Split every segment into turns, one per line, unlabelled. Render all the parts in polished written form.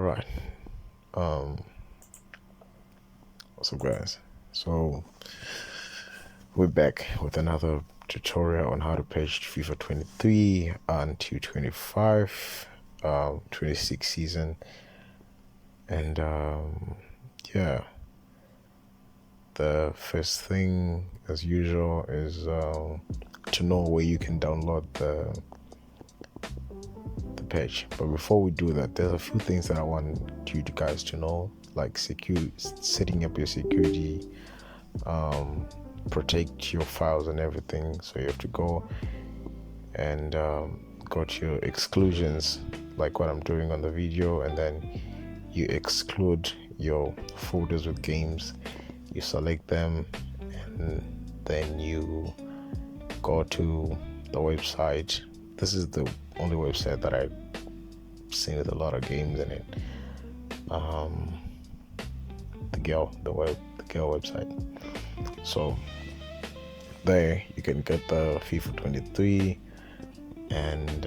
Alright. What's up, guys? So we're back with another tutorial on how to patch FIFA 23 until 25, 26 season. And yeah, the first thing as usual is to know where you can download the patch. But before we do that, there's a few things that I want you guys to know, like setting up your security, protect your files and everything. So you have to go and go to your exclusions, like what I'm doing on the video, and then you exclude your folders with games. You select them, and then you go to the website. This is the only website that I've seen with a lot of games in it. The girl website. So there you can get the FIFA 23, and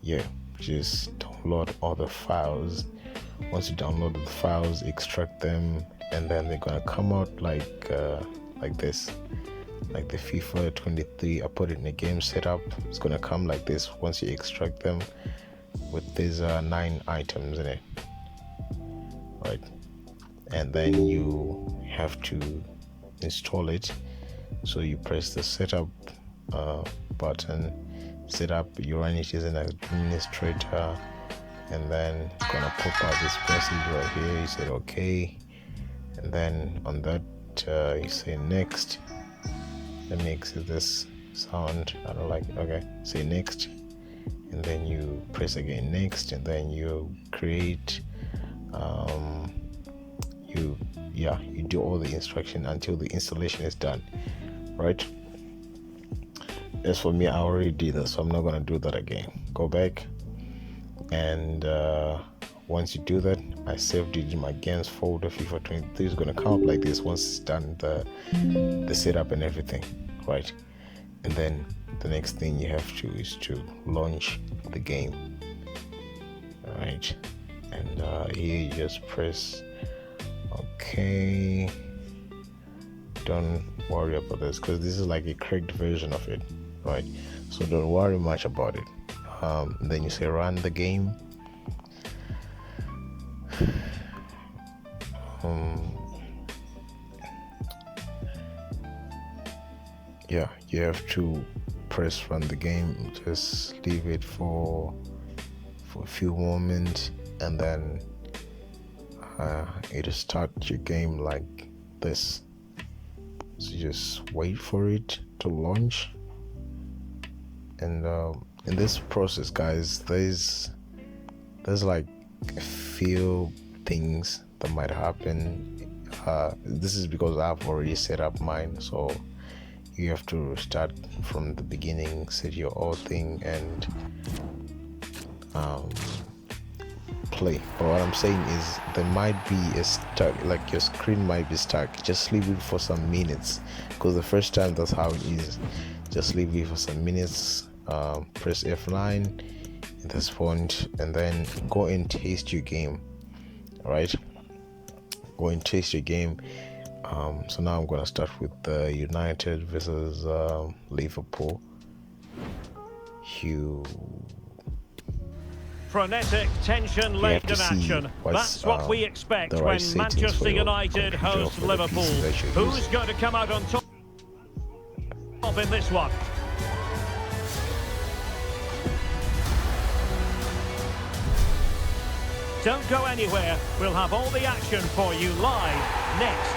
yeah, just download all the files. Once you download the files, extract them, and then they're gonna come out like this, like the FIFA 23. I put it in a game setup. It's gonna come like this once you extract them, with these 9 items in it, right? And then you have to install it. So you press the setup button, set up. You run it as an administrator, and then it's gonna pop out this message right here. You say okay, and then on that you say next. Let me exit this sound, I don't like it. Okay, say next, and then you press again next, and then you create you do all the instruction until the installation is done, right? As for me, I already did that, so I'm not gonna do that again. Go back, and once you do that, I saved it in my games folder. FIFA 23 is gonna come up like this once it's done the setup and everything, right? And then the next thing you have to is to launch the game. All right, and here you just press okay. Don't worry about this because this is like a cracked version of it, right? So don't worry much about it. Then you say run the game. Yeah, you have to press run the game. Just leave it for a few moments, and then it'll start your game like this. So just wait for it to launch. And in this process, guys, there's like a few things that might happen. This is because I've already set up mine, so you have to start from the beginning, set your own thing, and play. But what I'm saying is there might be a stuck, like your screen might be stuck. Just leave it for some minutes, because the first time that's how it is. Just leave it for some minutes. Press F9 at this point, and then go and taste your game. All right, go and taste your game. So now I'm gonna start with United versus Liverpool.
Frenetic, tension-laden action. That's what we expect when Manchester United host Liverpool. Who's going to come out on top in this one? Don't go anywhere. We'll have all the action for you live next.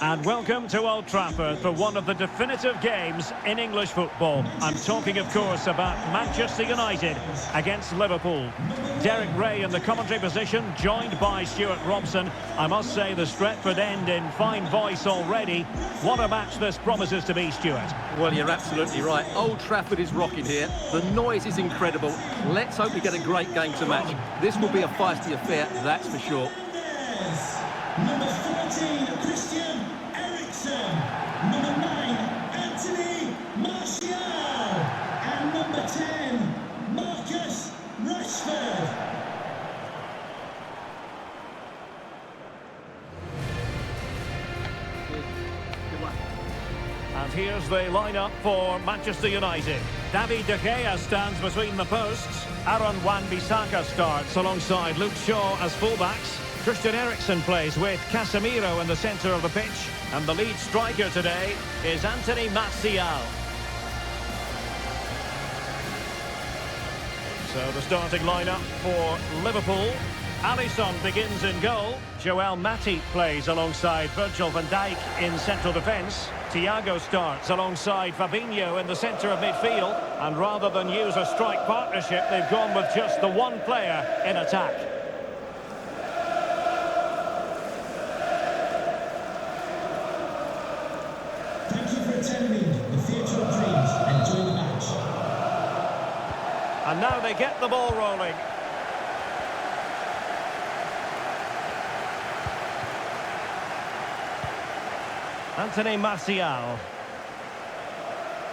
And welcome to Old Trafford for one of the definitive games in English football. I'm talking, of course, about Manchester United against Liverpool. Derek Ray in the commentary position, joined by Stuart Robson. I must say the Stretford end in fine voice already. What a match this promises to be, Stuart.
Well, you're absolutely right. Old Trafford is rocking here. The noise is incredible. Let's hope we get a great game to match. This will be a feisty affair, that's for sure.
Number 14, Christian Eriksen. Number 9, Anthony Martial. And number 10, Marcus Rashford.
And here's the lineup for Manchester United. David De Gea stands between the posts. Aaron Wan-Bissaka starts alongside Luke Shaw as fullbacks. Christian Eriksen plays with Casemiro in the centre of the pitch. And the lead striker today is Anthony Martial. So the starting lineup for Liverpool. Alisson begins in goal. Joel Matip plays alongside Virgil van Dijk in central defence. Thiago starts alongside Fabinho in the centre of midfield. And rather than use a strike partnership, they've gone with just the one player in attack.
Thank you for attending the Theatre of Dreams. Enjoy the match.
And now they get the ball rolling. Anthony Martial.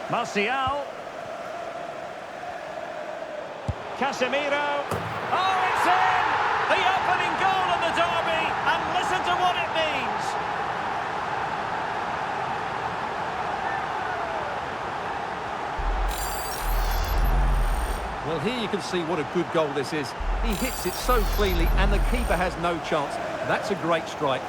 Martial. Casemiro. Oh, it's in! The opening goal in the derby, and listen to what it means.
Well, here you can see what a good goal this is. He hits it so cleanly, and the keeper has no chance. That's a great strike.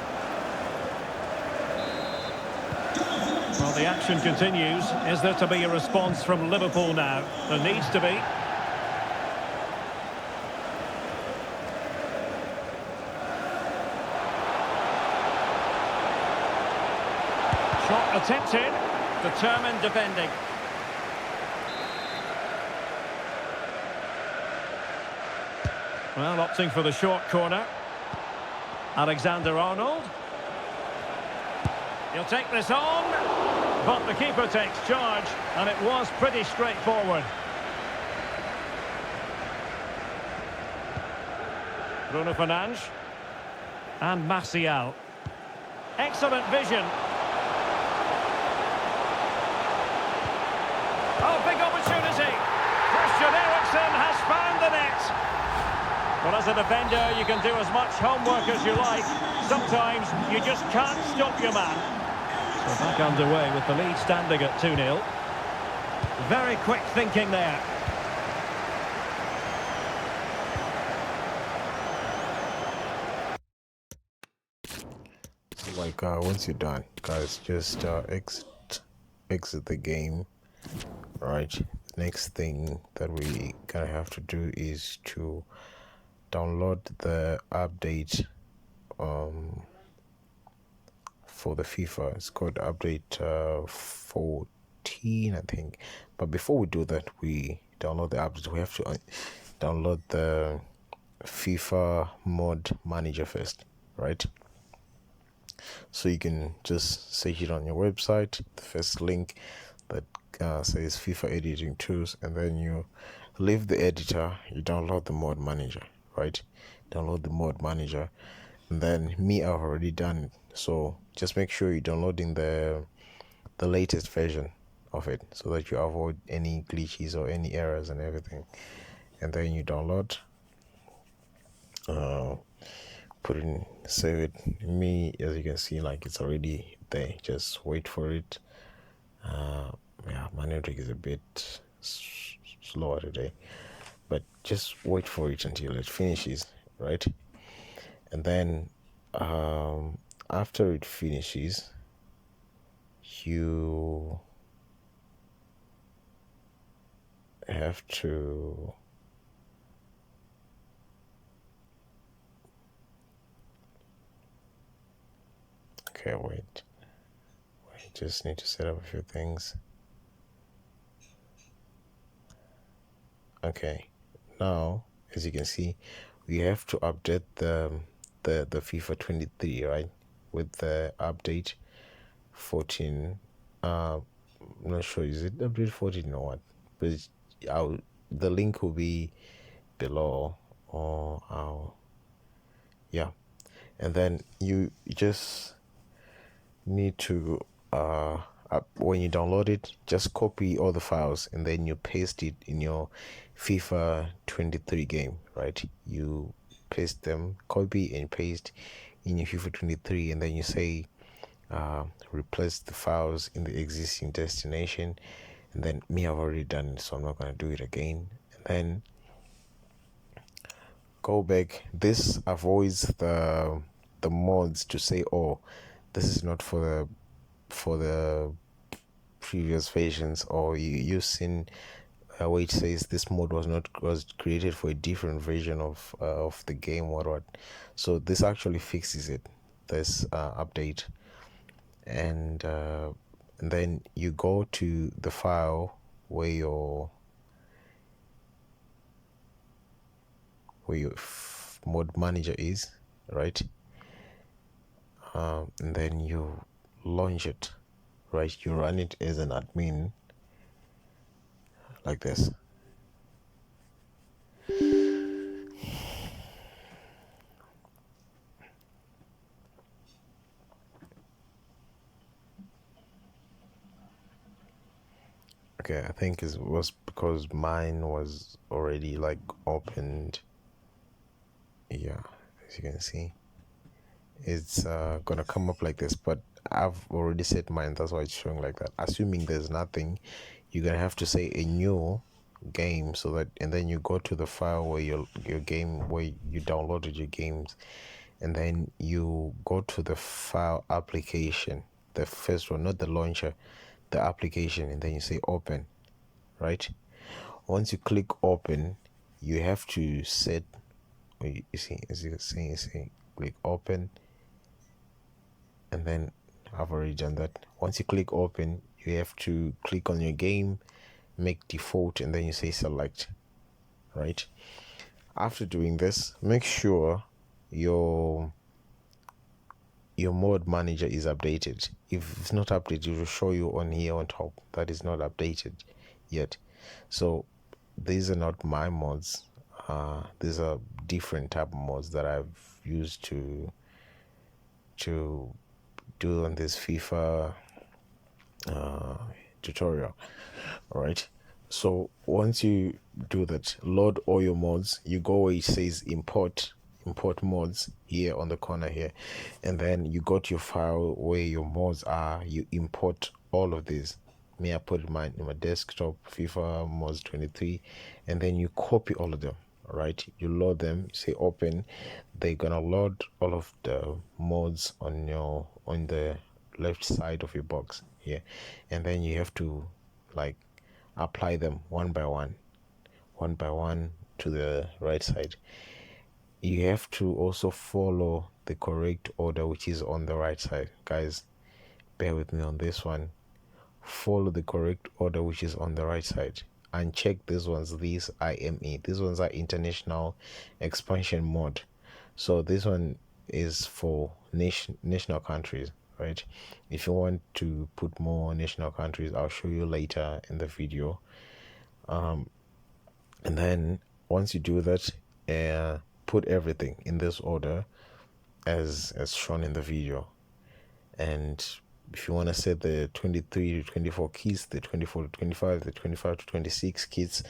Well, the action continues. Is there to be a response from Liverpool now? There needs to be. Shot attempted. Determined defending. Well, opting for the short corner. Alexander-Arnold. He'll take this on, but the keeper takes charge, and it was pretty straightforward. Bruno Fernandes. And Martial. Excellent vision. Oh, big opportunity. Christian Eriksen has found the net. Well, as a defender, you can do as much homework as you like. Sometimes you just can't stop your man. So back underway with the lead standing at 2-0. Very quick thinking there.
So like once you're done, guys, just exit the game. Right. Next thing that we gonna have to do is to download the update for the FIFA. It's called update 14, I think. But before we do that, we download the update. We have to download the FIFA Mod Manager first, right? So you can just search it on your website. The first link that says FIFA editing tools, and then you leave the editor. You download the Mod Manager, right? Download the Mod Manager, and then I've already done it. So just make sure you're downloading the latest version of it, so that you avoid any glitches or any errors and everything. And then you download, save it. As you can see, like, it's already there. Just wait for it. My network is a bit slower today, but just wait for it until it finishes, right? And then after it finishes, you have to wait, just need to set up a few things. Okay, now as you can see, we have to update the FIFA 23, right, with the update 14. I'm not sure, is it update 14 or what, but the link will be below, or yeah. and then you just need to when you download it, just copy all the files and then you paste it in your FIFA 23 game, right? You paste them, copy and paste in your FIFA 23, and then you say replace the files in the existing destination. And then me, I've already done it, so I'm not going to do it again. And then go back. This avoids the mods to say, oh, this is not for the previous versions, or you've seen where it says this mod was created for a different version of the game or what. So this actually fixes it, this update. And then you go to the file where your mod manager is, right? And then you launch it, right? You run it as an admin like this. Okay, I think it was because mine was already like opened. Yeah, as you can see, it's gonna come up like this, but I've already set mine, that's why it's showing like that. Assuming there's nothing, you're gonna have to say a new game, so that, and then you go to the file where your game, where you downloaded your games, and then you go to the file application, the first one, not the launcher, the application, and then you say open, right? Once you click open, you have to set, you see, as you can see, you see, click open, and then I've already done that. Once you click open, you have to click on your game, make default, and then you say select, right? After doing this, make sure your mod manager is updated. If it's not updated, it will show you on here on top that is not updated yet. So these are not my mods, these are different type of mods that I've used to do on this FIFA tutorial. All right, so once you do that, load all your mods, you go where it says import mods here on the corner here, and then you go to your file where your mods are, you import all of these. Me, I put mine in my desktop, FIFA mods 23, and then you copy all of them. All right, you load them, you say open, they're gonna load all of the mods on the left side of your box here, and then you have to like apply them one by one to the right side. You have to also follow the correct order which is on the right side. Guys, bear with me on this one. Follow the correct order which is on the right side, and check these ones. These IME, these ones are international expansion mode. So this one is for national countries, right? If you want to put more national countries, I'll show you later in the video. And then once you do that, put everything in this order as shown in the video. And if you want to set the 23 to 24 kits, the 24 to 25, the 25 to 26 kits,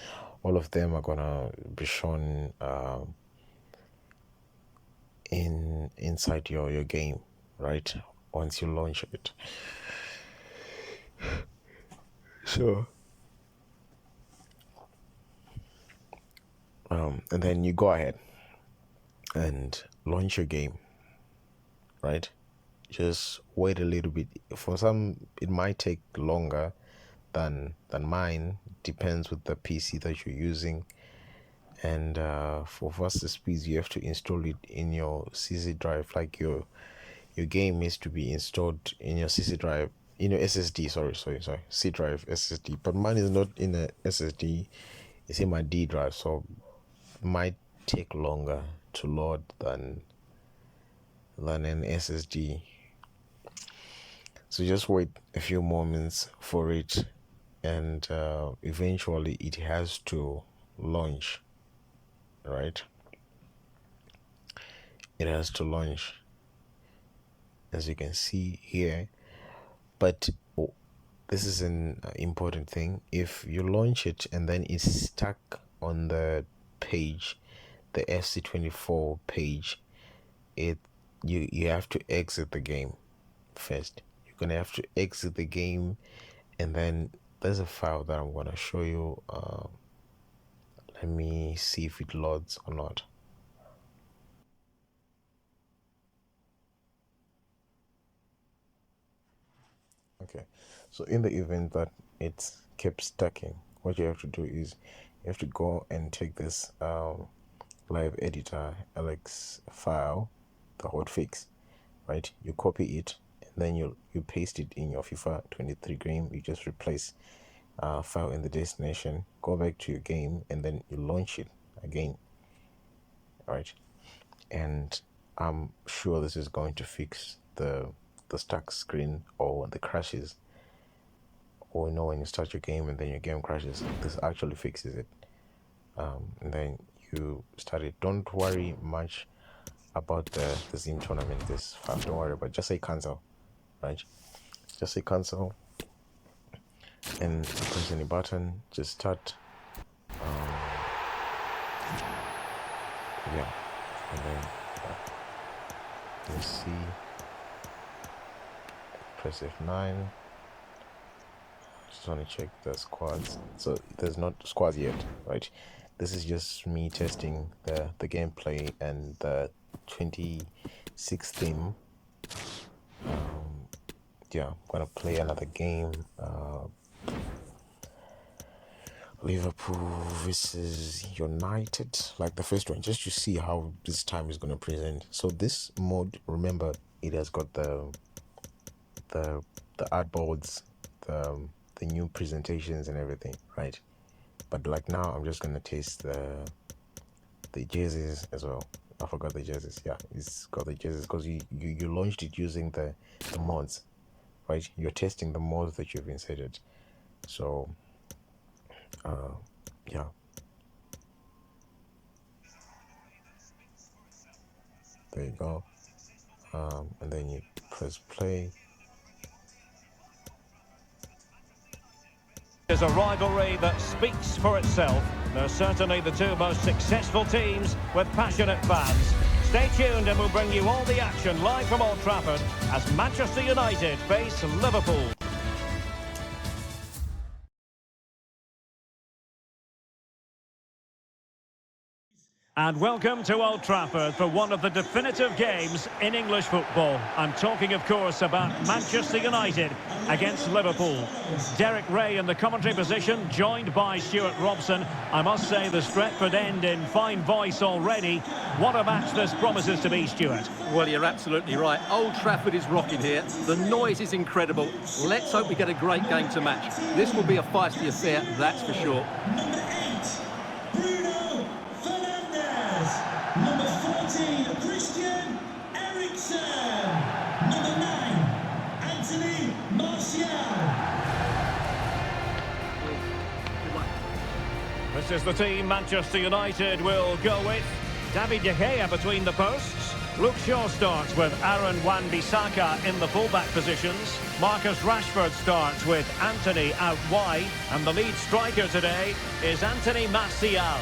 all of them are gonna be shown inside your game, right? Once you launch it. So and then you go ahead and launch your game, right? Just wait a little bit. For some it might take longer than mine, depends with the PC that you're using. And for faster speeds, you have to install it in your CC drive. Like your game needs to be installed in your CC drive, in your SSD. Sorry, C drive SSD. But mine is not in a SSD; it's in my D drive, so it might take longer to load than an SSD. So just wait a few moments for it, and eventually it has to launch, right? It has to launch. as you can see here. But this is an important thing. If you launch it and then it's stuck on the page, the FC24 page, you have to exit the game first. You're gonna have to exit the game, and then there's a file that I'm gonna show you. Let me see if it loads or not. Okay, so in the event that it's kept stacking, what you have to do is you have to go and take this live editor LX file, the hotfix, right? You copy it and then you paste it in your FIFA 23 game. You just replace file in the destination, go back to your game, and then you launch it again, right? And I'm sure this is going to fix the stuck screen or the crashes, or when you start your game and then your game crashes. This actually fixes it, and then you start it. Don't worry much about the Zim tournament this file. Don't worry, but just say cancel, right? Just say cancel and press any button. Just start. Yeah, and then let's see. Press F9. Just want to check the squads. So there's not squads yet, right? This is just me testing the gameplay and the 26 theme. Yeah, I'm gonna play another game. Liverpool versus United, like the first one, just to see how this time is gonna present. So this mode, remember, it has got the Adboards, the new presentations and everything, right? But like now, I'm just gonna taste the jerseys as well. I forgot the jerseys. Yeah, it's got the jerseys because you launched it using the mods, right? You're testing the mods that you've inserted. So yeah. There you go. And then you press play.
It's a rivalry that speaks for itself. They're certainly the two most successful teams with passionate fans. Stay tuned and we'll bring you all the action live from Old Trafford as Manchester United face Liverpool. And welcome to Old Trafford for one of the definitive games in English football. I'm talking, of course, about Manchester United against Liverpool. Derek Ray in the commentary position, joined by Stuart Robson. I must say the Stretford end in fine voice already. What a match this promises to be, Stuart.
Well, you're absolutely right. Old Trafford is rocking here. The noise is incredible. Let's hope we get a great game to match. This will be a feisty affair, that's for sure.
This is the team Manchester United will go with. David De Gea between the posts. Luke Shaw starts with Aaron Wan-Bissaka in the fullback positions. Marcus Rashford starts with Anthony out wide. And the lead striker today is Anthony Martial.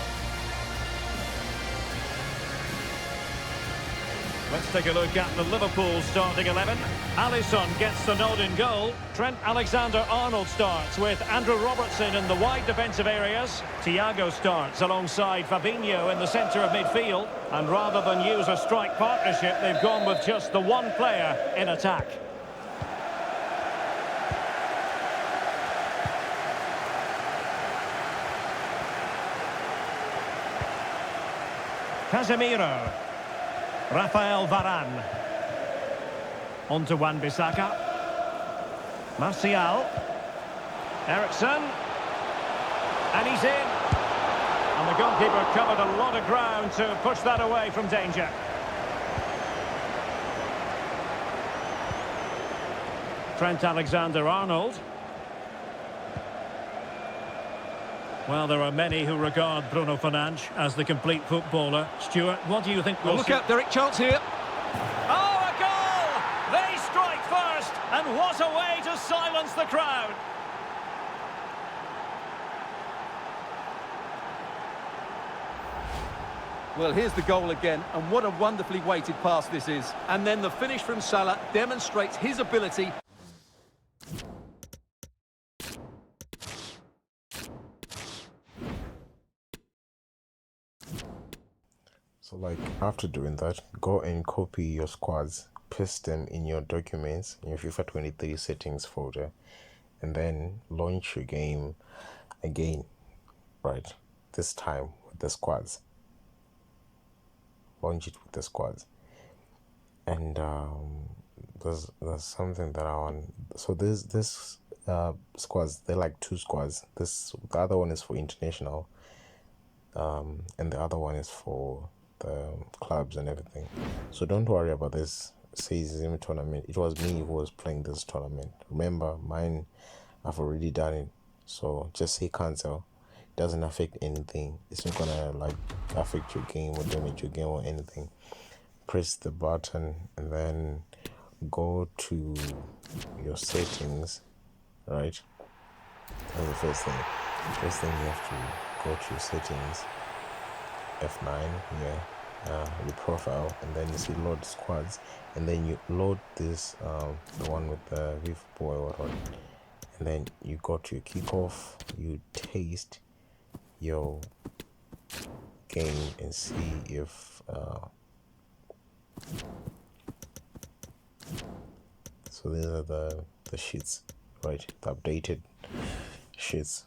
Let's take a look at the Liverpool starting 11. Alisson gets the nod in goal. Trent Alexander-Arnold starts with Andrew Robertson in the wide defensive areas. Thiago starts alongside Fabinho in the centre of midfield. And rather than use a strike partnership, they've gone with just the one player in attack. Casemiro. Rafael Varane. On to Wan-Bissaka. Martial. Eriksen. And he's in. And the goalkeeper covered a lot of ground to push that away from danger. Trent Alexander-Arnold. Well, there are many who regard Bruno Fernandes as the complete footballer. Stuart, what do you think we'll
Look
see?
out, Derek, chance here.
Oh, a goal! They And what a way to silence the crowd!
Well, here's the goal again, and what a wonderfully weighted pass this is. And then the finish from Salah demonstrates his ability.
So like after doing that, go and copy your squads, paste them in your documents in your FIFA 23 settings folder, and then launch your game again, right? This time with the squads. Launch it with the squads. And there's something that I want. So this squads, they're like two squads. The other one is for international, and the other one is for the clubs and everything. So don't worry about this season tournament. It was me who was playing this tournament. Remember, mine, I've already done it. So just say cancel. It doesn't affect anything. It's not gonna like affect your game or damage your game or anything. Press the button and then go to your settings, right? That's the first thing. First thing you have to go to your settings, F9 here, your profile, and then you see load squads, and then you load this the one with the Viv boy or whatever, and then you go to your kickoff, you taste your game and see if so these are the sheets, right? The updated sheets.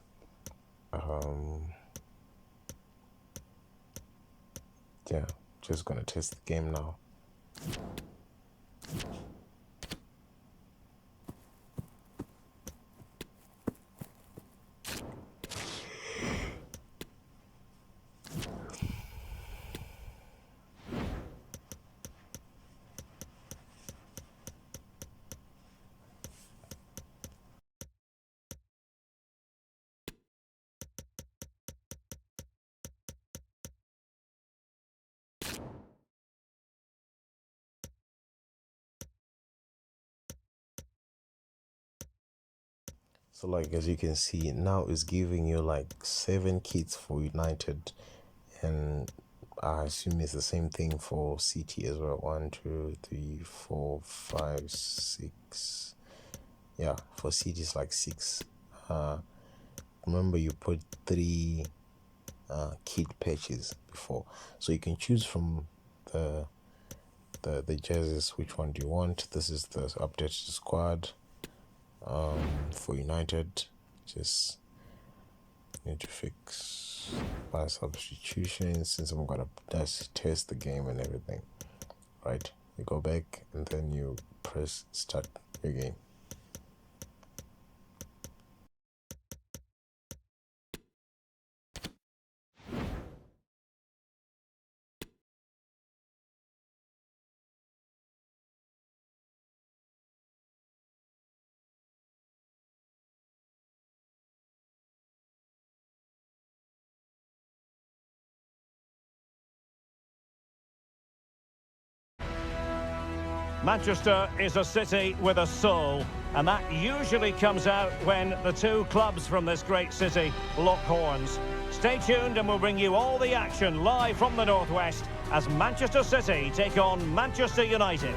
Yeah, just gonna test the game now. So like as you can see now, it's giving you like 7 kits for United, and I assume it's the same thing for City as well. 1, 2, 3, 4, 5, 6. Yeah, for City it's like 6. Remember you put 3 kit patches before, so you can choose from the jerseys which one do you want. This is the updated squad. For United, just need to fix by substitution since I'm gonna test the game and everything, right? You go back and then you press start your game.
Manchester is a city with a soul, and that usually comes out when the two clubs from this great city lock horns. Stay tuned and we'll bring you all the action live from the Northwest as Manchester City take on Manchester United.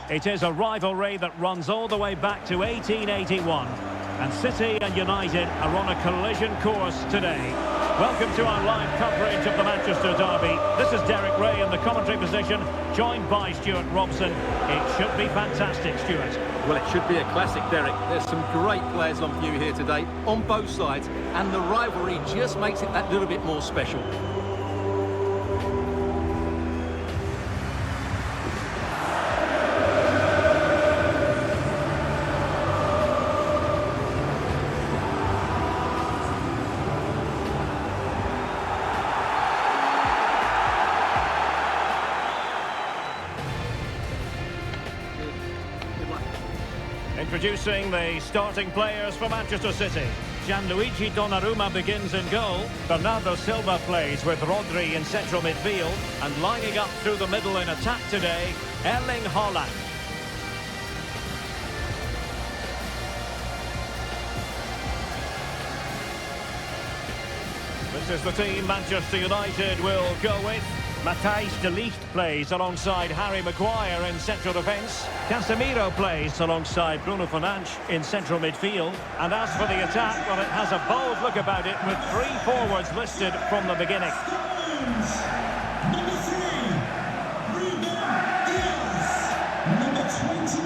It is a rivalry that runs all the way back to 1881, and City and United are on a collision course today. Welcome to our live coverage of the Manchester derby. This is Derek Ray in the commentary position, joined by Stuart Robson. It should be fantastic, Stuart.
Well, it should be a classic, Derek. There's some great players on view here today, on both sides, and the rivalry just makes it that little bit more special.
Introducing the starting players for Manchester City. Gianluigi Donnarumma begins in goal. Bernardo Silva plays with Rodri in central midfield. And lining up through the middle in attack today, Erling Haaland. This is the team Manchester United will go with. Matthijs de Ligt plays alongside Harry Maguire in central defence. Casemiro plays alongside Bruno Fernandes in central midfield. And as for the attack, well, it has a bold look about it with 3 forwards listed from the beginning.
Number 3, Ruben Diaz. Number 21,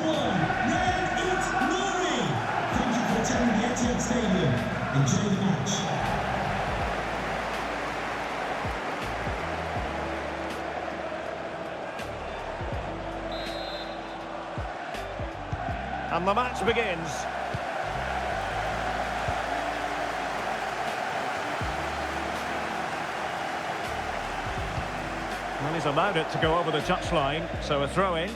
Riyad Nouri. Thank you for attending the Etihad Stadium. Enjoy the match.
And the match begins. And he's allowed it to go over the touchline, so a throw-in.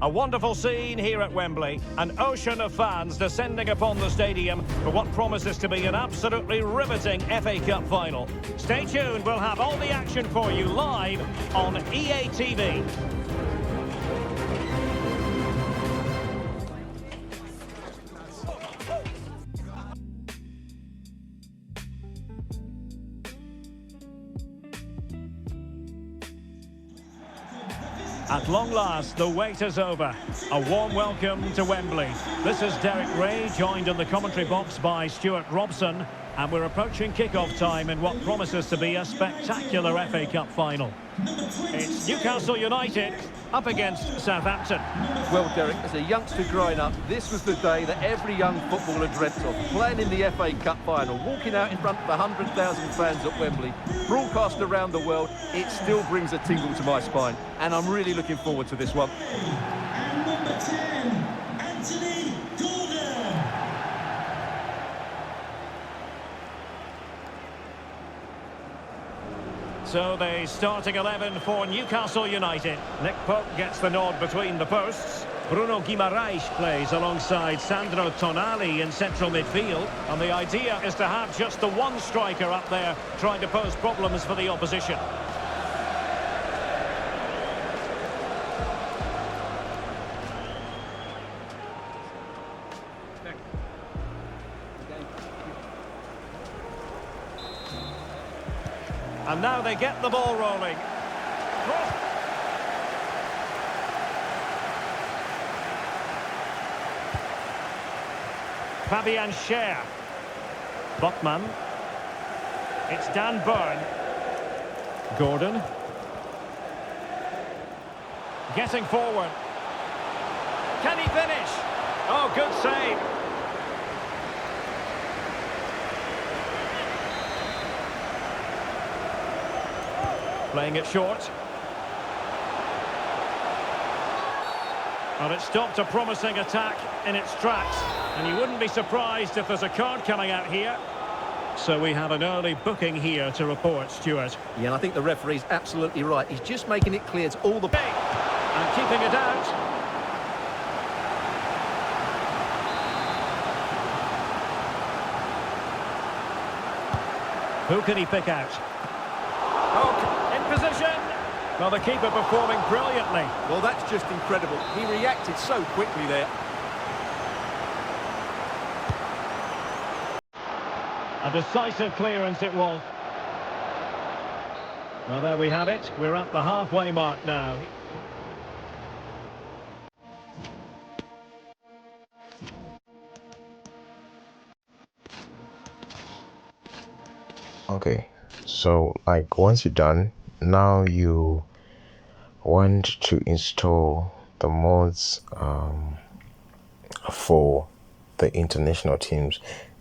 A wonderful scene here at Wembley. An ocean of fans descending upon the stadium for what promises to be an absolutely riveting FA Cup final. Stay tuned, we'll have all the action for you live on EA TV. At long last, the wait is over. A warm welcome to Wembley. This is Derek Ray, joined in the commentary box by Stuart Robson, and we're approaching kick-off time in what promises to be a spectacular FA Cup final. It's Newcastle United up against Southampton.
Well, Derek, as a youngster growing up, this was the day that every young footballer dreamt of. Playing in the FA Cup final, walking out in front of 100,000 fans at Wembley, broadcast around the world, it still brings a tingle to my spine. And I'm really looking forward to this one.
And number 10, Anthony Gordon.
So the starting 11 for Newcastle United. Nick Pope gets the nod between the posts. Bruno Guimaraes plays alongside Sandro Tonali in central midfield. And the idea is to have just the one striker up there trying to pose problems for the opposition. And now they get the ball rolling. Fabian Schär. Botman. It's Dan Burn. Gordon. Getting forward. Can he finish? Oh, good save. Playing it short. Well, it stopped a promising attack in its tracks, and you wouldn't be surprised if there's a card coming out here. So we have an early booking here to report, Stuart.
Yeah, and I think the referee's absolutely right. He's just making it clear to all the...
And keeping it out. Who can he pick out? Oh, position. Well, the keeper performing brilliantly.
Well, that's just incredible. He reacted so quickly there.
A decisive clearance it was. Well, there we have it. We're at the halfway mark now.
Okay, so like once you're done, now you want to install the mods for the international teams.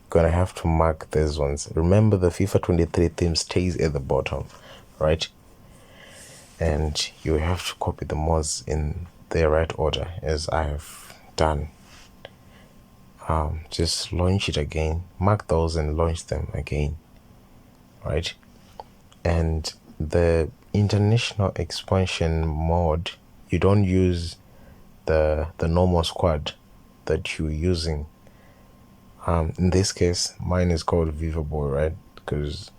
Gonna have to mark these ones. Remember, the FIFA 23 theme stays at the bottom, right? And you have to copy the mods in the right order as I have done. Just launch it again, mark those and launch them again, right? And the international expansion mod, you don't use the normal squad that you're using. In this case, mine is called Viva Boy, right? Because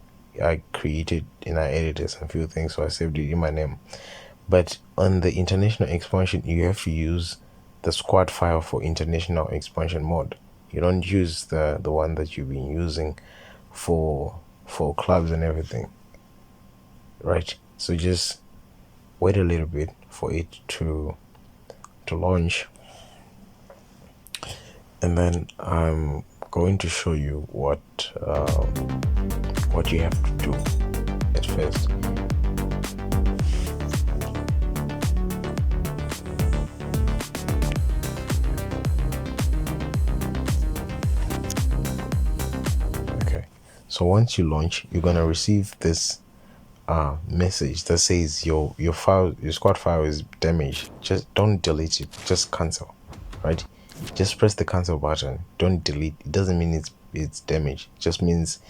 I created and I edited some few things, so I saved it in my name. But on the international expansion, you have to use the squad file for international expansion mod. You don't use the one that you've been using for clubs and everything, right? So just wait a little bit for it to launch, and then I'm going to show you what you have to do at first. Okay, so once you launch, you're gonna receive this message that says your squad file is damaged. Just don't delete it, just cancel, right? Just press the cancel button. Don't delete. It doesn't mean it's damaged. It just means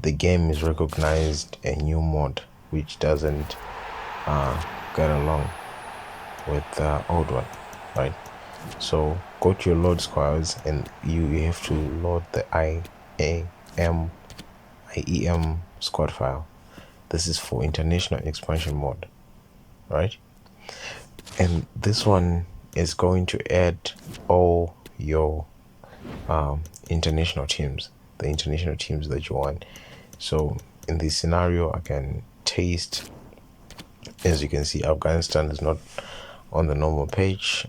the game is recognized a new mod which doesn't get along with the old one, right? So go to your load squads and you have to load the IEM squad file. This is for international expansion mode, right? And this one is going to add all your international teams, the international teams that you want. So in this scenario, I can taste, as you can see, Afghanistan is not on the normal page.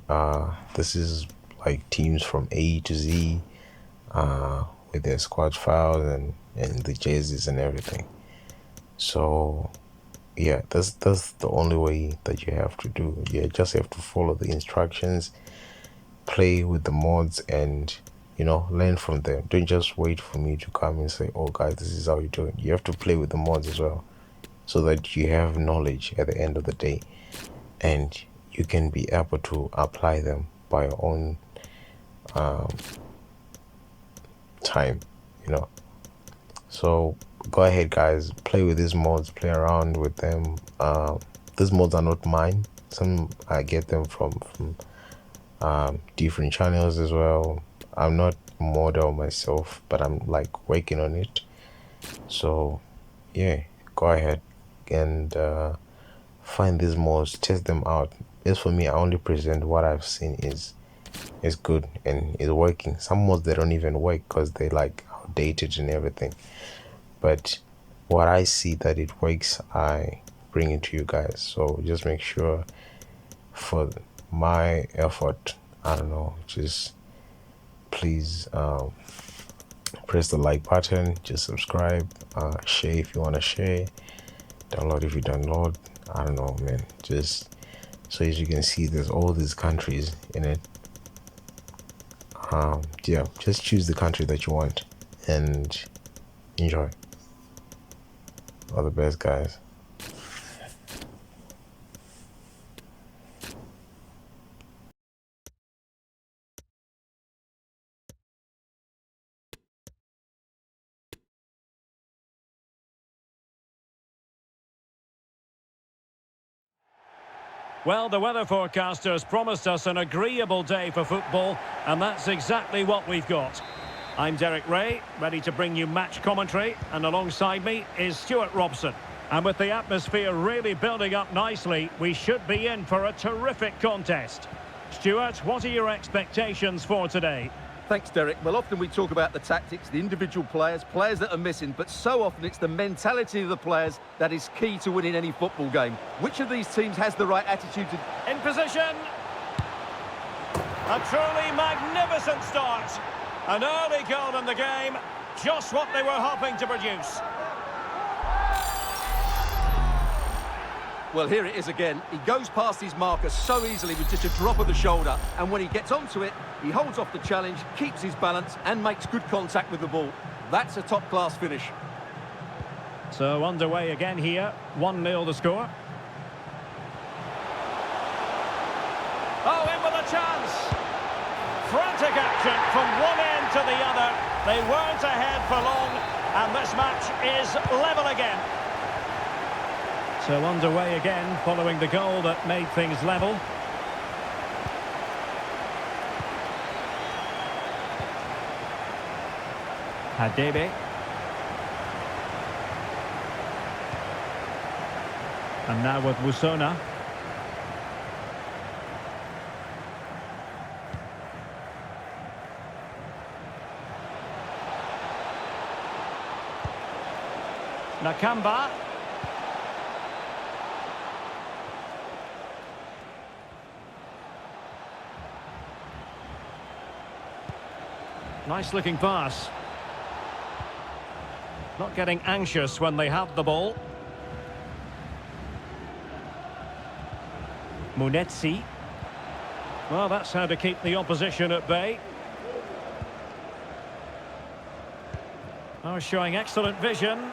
This is like teams from A to Z with their squad files and the jerseys and everything. So yeah, that's the only way that you have to do. You just have to follow the instructions, play with the mods, and learn from them. Don't just wait for me to come and say, oh guys, this is how you do it. You have to play with the mods as well, so that you have knowledge at the end of the day and you can be able to apply them by your own time, so go ahead guys, play with these mods, play around with them. These mods are not mine. Some I get them from different channels as well. I'm not model myself, but I'm like working on it. So yeah, go ahead and find these mods, test them out. As for me, I only present what I've seen is good and is working. Some mods, they don't even work because they like outdated and everything, but what I see that it works, I bring it to you guys. So just make sure, for my effort, I don't know, just please press the like button, just subscribe, share if you want to share, download if you download. I don't know, man. Just so as you can see, there's all these countries in it. Yeah, just choose the country that you want and enjoy. All the best, guys.
Well, the weather forecasters promised us an agreeable day for football, and that's exactly what we've got. I'm Derek Ray, ready to bring you match commentary, and alongside me is Stuart Robson. And with the atmosphere really building up nicely, we should be in for a terrific contest. Stuart, what are your expectations for today?
Thanks, Derek. Well, often we talk about the tactics, the individual players that are missing, but so often it's the mentality of the players that is key to winning any football game. Which of these teams has the right attitude to...
In position. A truly magnificent start. An early goal in the game. Just what they were hoping to produce.
Well, here it is again. He goes past his marker so easily with just a drop of the shoulder. And when he gets onto it, he holds off the challenge, keeps his balance and makes good contact with the ball. That's a top-class finish.
So underway again here. 1-0 the score. Oh, in with a chance. Frantic action from one end to the other. They weren't ahead for long, and this match is level again. So underway again, following the goal that made things level. Hadebe. And now with Musona. Nakamba. Nice looking pass. Not getting anxious when they have the ball. Munetsi. Well, that's how to keep the opposition at bay. Oh, showing excellent vision.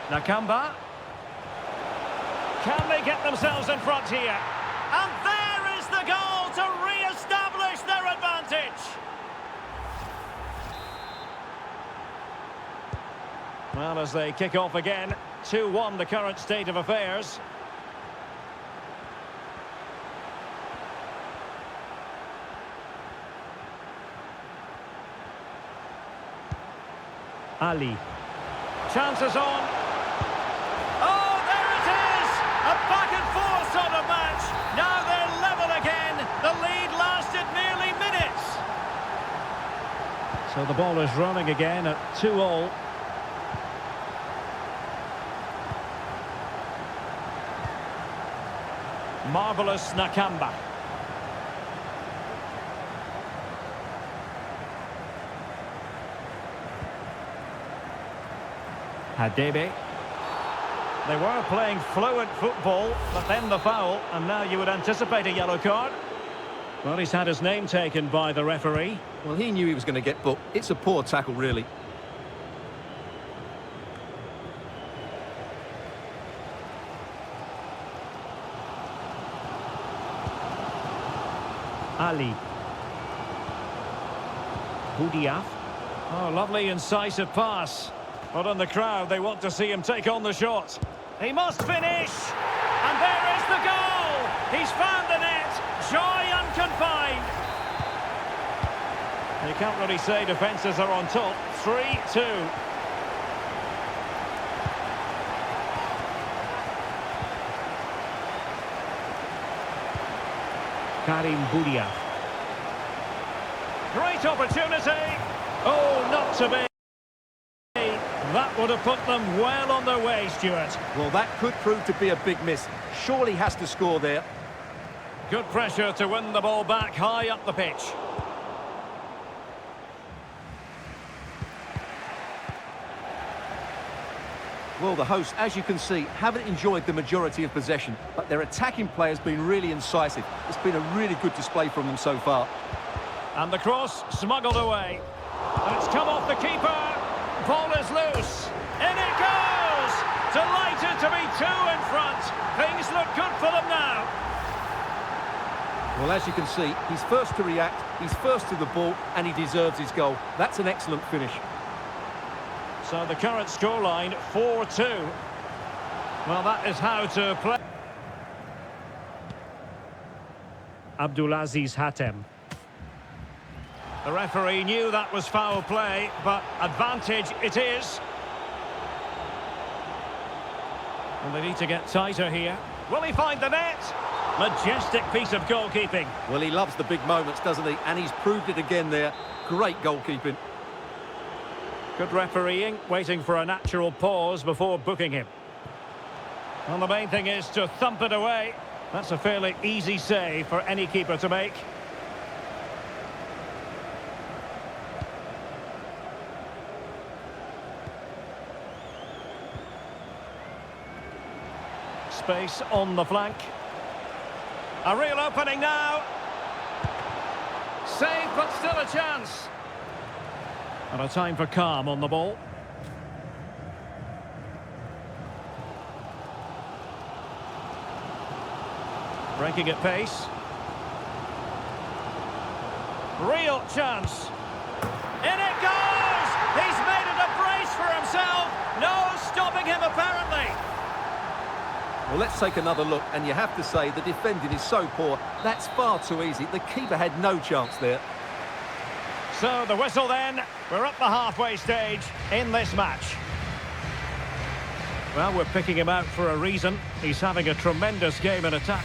Nakamba. Can they get themselves in front here? And there is the goal to re-establish their advantage. Well, as they kick off again, 2-1 the current state of affairs. Ali. Chances on. Oh, there it is! A back-and-forth sort of match. Now they're level again. The lead lasted nearly minutes. So the ball is running again at 2-2. Marvellous Nakamba. Hadebe. They were playing fluent football, but then the foul, and now you would anticipate a yellow card. Well, he's had his name taken by the referee.
Well, he knew he was going to get booked. It's a poor tackle, really.
Ali. Budiaf. Oh, lovely incisive pass. But in the crowd, they want to see him take on the shot. He must finish! And there is the goal! He's found the net! Joy unconfined! You can't really say defences are on top. 3-2. Karim Budiaf. Great opportunity! Oh, not to be. That would have put them well on their way, Stuart.
Well, that could prove to be a big miss. Surely has to score there.
Good pressure to win the ball back high up the pitch.
Well, the hosts, as you can see, haven't enjoyed the majority of possession, but their attacking play has been really incisive. It's been a really good display from them so far.
And the cross smuggled away. And it's come off the keeper. Ball is loose. In it goes! Delighted to be two in front. Things look good for them now.
Well, as you can see, he's first to react, he's first to the ball, and he deserves his goal. That's an excellent finish.
So the current scoreline, 4-2. Well, that is how to play. Abdulaziz Hatem. The referee knew that was foul play, but advantage it is. And they need to get tighter here. Will he find the net? Majestic piece of goalkeeping.
Well, he loves the big moments, doesn't he? And he's proved it again there. Great goalkeeping.
Good refereeing, waiting for a natural pause before booking him. Well, the main thing is to thump it away. That's a fairly easy save for any keeper to make. Space on the flank. A real opening now. Save, but still a chance. And a time for calm on the ball. Breaking at pace. Real chance. In it goes! He's made it a brace for himself. No stopping him, apparently.
Well, let's take another look, and you have to say the defending is so poor. That's far too easy. The keeper had no chance there.
So the whistle then. We're up the halfway stage in this match. Well, we're picking him out for a reason. He's having a tremendous game in attack.